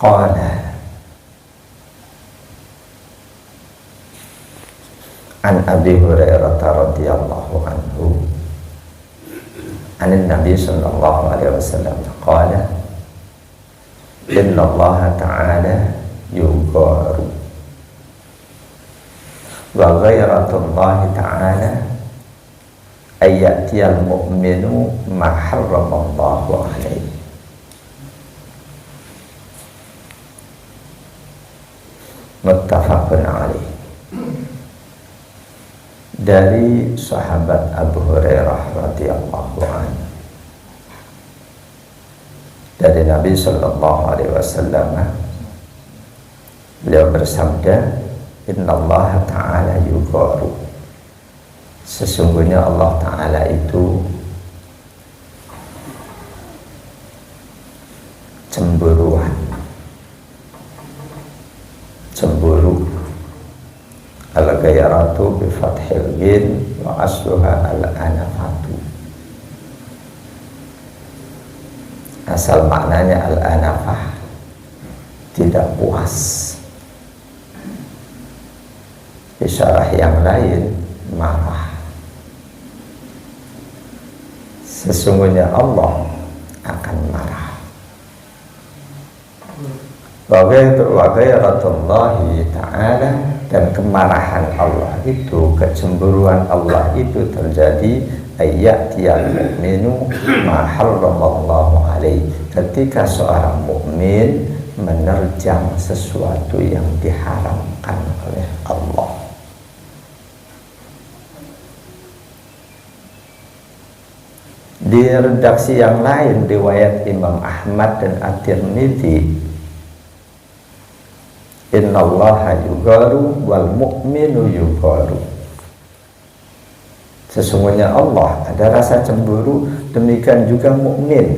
qala an Abi Hurairah radhiyallahu anhu an Nabi sallallahu alaihi wasallam qala inna Allah ta'ala yugharu wa ghairatullahi ta'ala ayyatiyal mu'minu ma harramallahu alaihi. Muttafaqun alaihi. Dari sahabat Abu Hurairah radhiyallahu anhu, dari Nabi sallallahu alaihi wasallam, beliau bersabda, innallaha ta'ala yugharu, sesungguhnya Allah Ta'ala itu cemburuan, cemburu. Al-ghayratu bi fathil ghin wa asluha al-anafatu. Asal maknanya al-anafah, tidak puas. Di syarah yang lain marah. Sesungguhnya Allah akan marah. Wa ghairatullahi ta'ala, dan kemarahan Allah itu, kecemburuan Allah itu terjadi ayyatiyal mu'minu ma harramallahu alaihi, ketika seorang mukmin menerjang sesuatu yang diharamkan oleh Allah. Di redaksi yang lain, riwayat Imam Ahmad dan At-Tirmidzi, innallaha yugharu wal mu'minu yugharu, sesungguhnya Allah ada rasa cemburu, demikian juga mukmin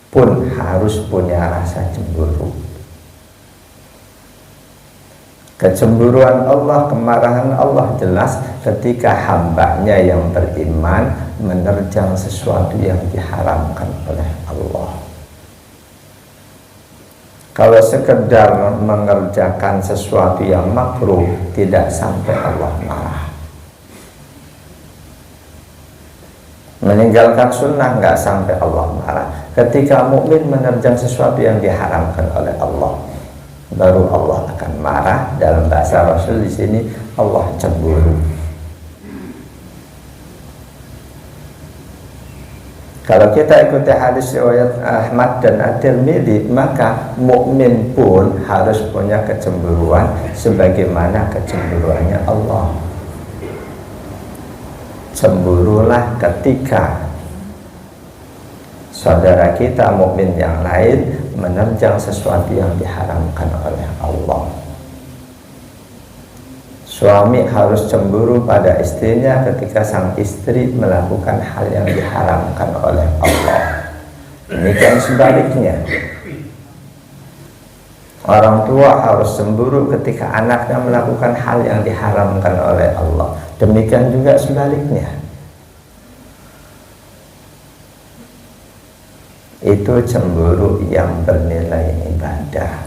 pun harus punya rasa cemburu. Kecemburuan Allah, kemarahan Allah jelas ketika hambanya yang beriman menerjang sesuatu yang diharamkan oleh Allah. Kalau sekedar mengerjakan sesuatu yang makruh, tidak sampai Allah marah. Meninggalkan sunnah nggak sampai Allah marah. Ketika mukmin menerjang sesuatu yang diharamkan oleh Allah, baru Allah akan marah. Dalam bahasa Rasul di sini, Allah cemburu. Kalau kita ikuti hadis riwayat Ahmad dan At-Tirmidzi, maka mukmin pun harus punya kecemburuan sebagaimana kecemburuannya Allah. Cemburulah ketika saudara kita mukmin yang lain menerjang sesuatu yang diharamkan oleh Allah. Suami harus cemburu pada istrinya ketika sang istri melakukan hal yang diharamkan oleh Allah. Demikian sebaliknya, orang tua harus cemburu ketika anaknya melakukan hal yang diharamkan oleh Allah. Demikian juga sebaliknya. Itu cemburu yang bernilai ibadah.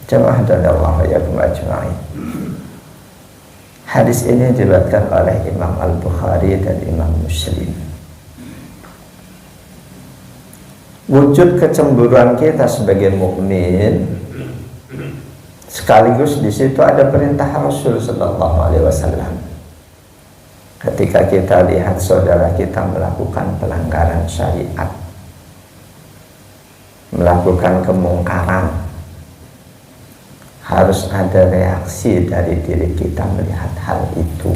Jemaah dan Allah ya ajma'in. Hadis ini diriwayatkan oleh Imam Al-Bukhari dan Imam Muslim. Wujud kecemburuan kita sebagai mukmin, sekaligus di situ ada perintah Rasul sallallahu alaihi wasallam. Ketika kita lihat saudara kita melakukan pelanggaran syariat, melakukan kemungkaran, harus ada reaksi dari diri kita melihat hal itu.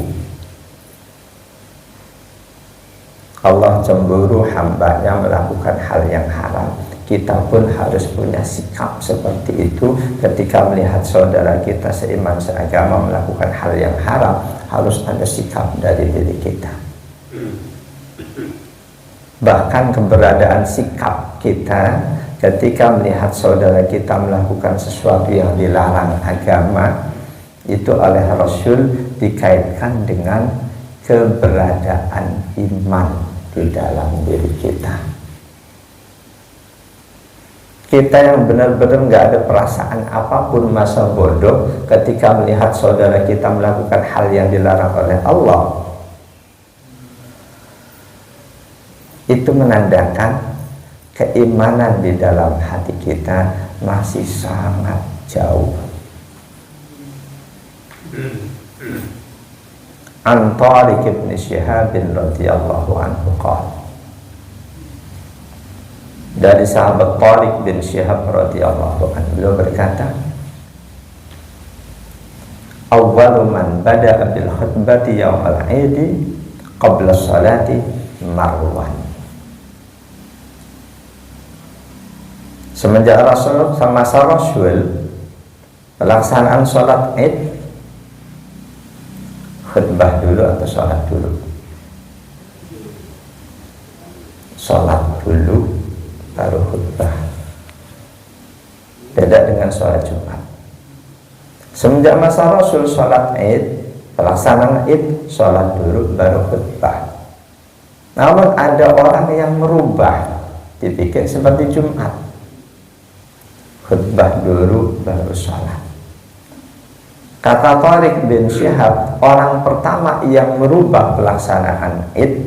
Allah cemburu hambanya melakukan hal yang haram. Kita pun harus punya sikap seperti itu ketika melihat saudara kita seiman seagama melakukan hal yang haram. Harus ada sikap dari diri kita. Bahkan keberadaan sikap kita ketika melihat saudara kita melakukan sesuatu yang dilarang agama, itu oleh Rasul dikaitkan dengan keberadaan iman di dalam diri kita. Kita yang benar-benar nggak ada perasaan apapun, masa bodoh ketika melihat saudara kita melakukan hal yang dilarang oleh Allah, itu menandakan keimanan di dalam hati kita masih sangat jauh. An Tariq bin Syihab radhiyallahu anhu qala, dari sahabat Tariq bin Syihab radhiyallahu anhu, beliau berkata, awwalu man bada'a bil khutbati yaumal 'idi qabla salati Marwan. Semenjak Rasul masa Rasul pelaksanaan sholat Id, khutbah dulu atau sholat dulu? Sholat dulu baru khutbah. Beda dengan sholat Jumat. Semenjak masa Rasul sholat Id, pelaksanaan Id, sholat dulu baru khutbah. Namun ada orang yang merubah, dibikin seperti Jumat, khutbah dulu baru sholat. Kata Tariq bin Syihab, orang pertama yang merubah pelaksanaan Id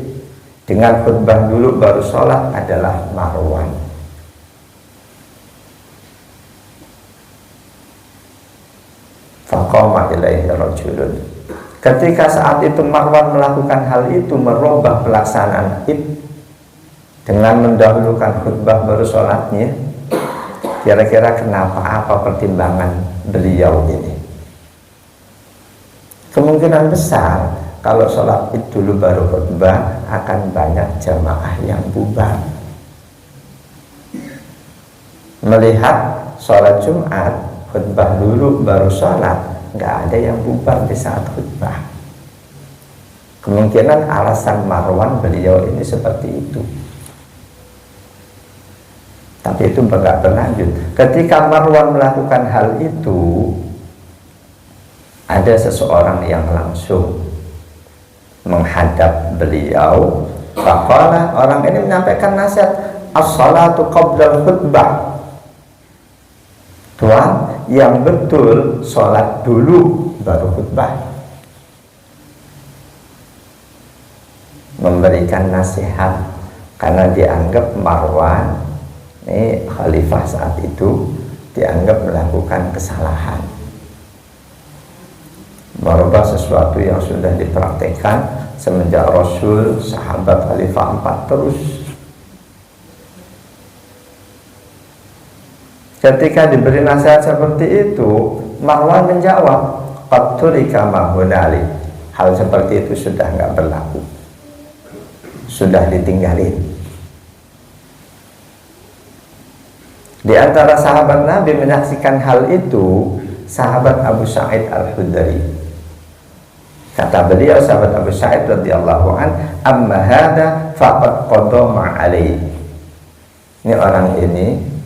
dengan khutbah dulu baru sholat adalah Marwan. Faqama ilaihi rajulun. Ketika saat itu Marwan melakukan hal itu, merubah pelaksanaan Id dengan mendahulukan khutbah baru sholatnya, kira-kira kenapa? Apa pertimbangan beliau ini? Kemungkinan besar kalau sholat Id dulu baru khutbah akan banyak jamaah yang bubar. Melihat sholat Jumat khutbah dulu baru sholat, nggak ada yang bubar di saat khutbah. Kemungkinan alasan Marwan beliau ini seperti itu. Tapi itu nggak berlanjut. Ketika Marwan melakukan hal itu, ada seseorang yang langsung menghadap beliau. Faqala, orang ini menyampaikan nasihat, as-salatu qabla khutbah. Tuan, yang betul sholat dulu baru khutbah. Memberikan nasihat karena dianggap Marwan, ini khalifah saat itu, dianggap melakukan kesalahan, merubah sesuatu yang sudah dipraktekkan semenjak Rasul, sahabat, khalifah 4 terus. Ketika diberi nasihat seperti itu, Marwan menjawab, qad turika ma hunali. Hal seperti itu sudah nggak berlaku, sudah ditinggalin. Di antara sahabat Nabi menyaksikan hal itu, sahabat Abu Sa'id Al-Khudri. Kata beliau, sahabat Abu Sa'id radhiyallahu an, amma hadza faqad qada ma'alaihi. Ini orang ini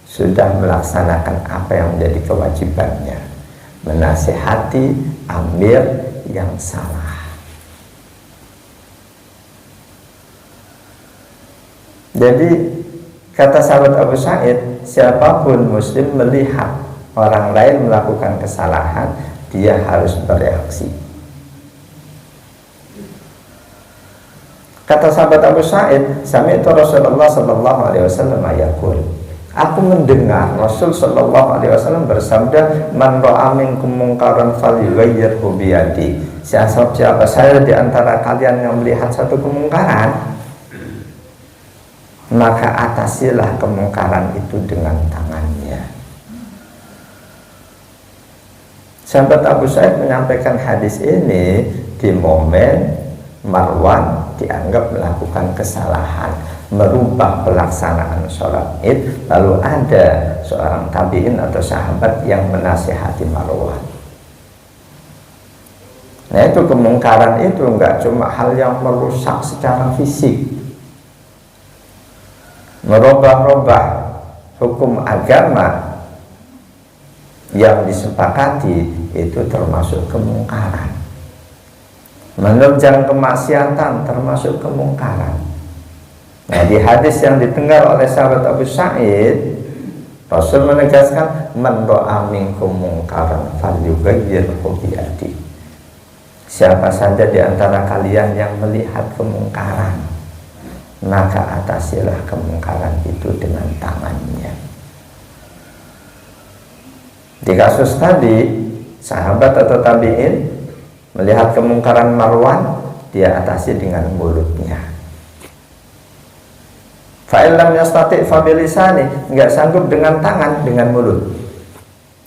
sudah melaksanakan apa yang menjadi kewajibannya, menasihati amir yang salah. Jadi kata sahabat Abu Sa'id, siapapun muslim melihat orang lain melakukan kesalahan, dia harus bereaksi. Kata sahabat Abu Sa'id, sami'tu Rasulullah sallallahu alaihi wasallam yaqul, aku mendengar Rasul sallallahu alaihi wasallam bersabda, man ra'a minkum munkaran falyughayyirhu biyadi. Siapa saya di antara kalian yang melihat satu kemungkaran, maka atasilah kemungkaran itu dengan tangannya. Sahabat Abu Sa'id menyampaikan hadis ini di momen Marwan dianggap melakukan kesalahan, merubah pelaksanaan sholat Id, lalu ada seorang tabi'in atau sahabat yang menasihati Marwan. Nah, itu kemungkaran itu enggak cuma hal yang merusak secara fisik, merubah-rubah hukum agama yang disepakati, itu termasuk kemungkaran. Menerjang kemaksiatan termasuk kemungkaran. Nah, di hadis yang didengar oleh sahabat Abu Sa'id, Rasul menegaskan, man ra'a minkum mungkaran falyughayyirhu biyadi. Siapa saja di antara kalian yang melihat kemungkaran, maka atasilah kemungkaran itu dengan tangannya. Di kasus tadi, sahabat atau tabi'in melihat kemungkaran Marwan, dia atasi dengan mulutnya. Fa'ilam yastati' fabilisani, nggak sanggup dengan tangan, dengan mulut.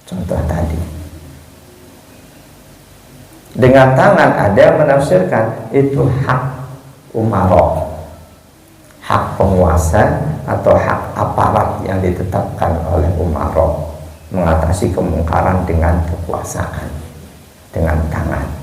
Contoh tadi. Dengan tangan ada yang menafsirkan itu hak umaro, hak penguasa atau hak aparat yang ditetapkan oleh umaro, mengatasi kemungkaran dengan kekuasaan, dengan tangan.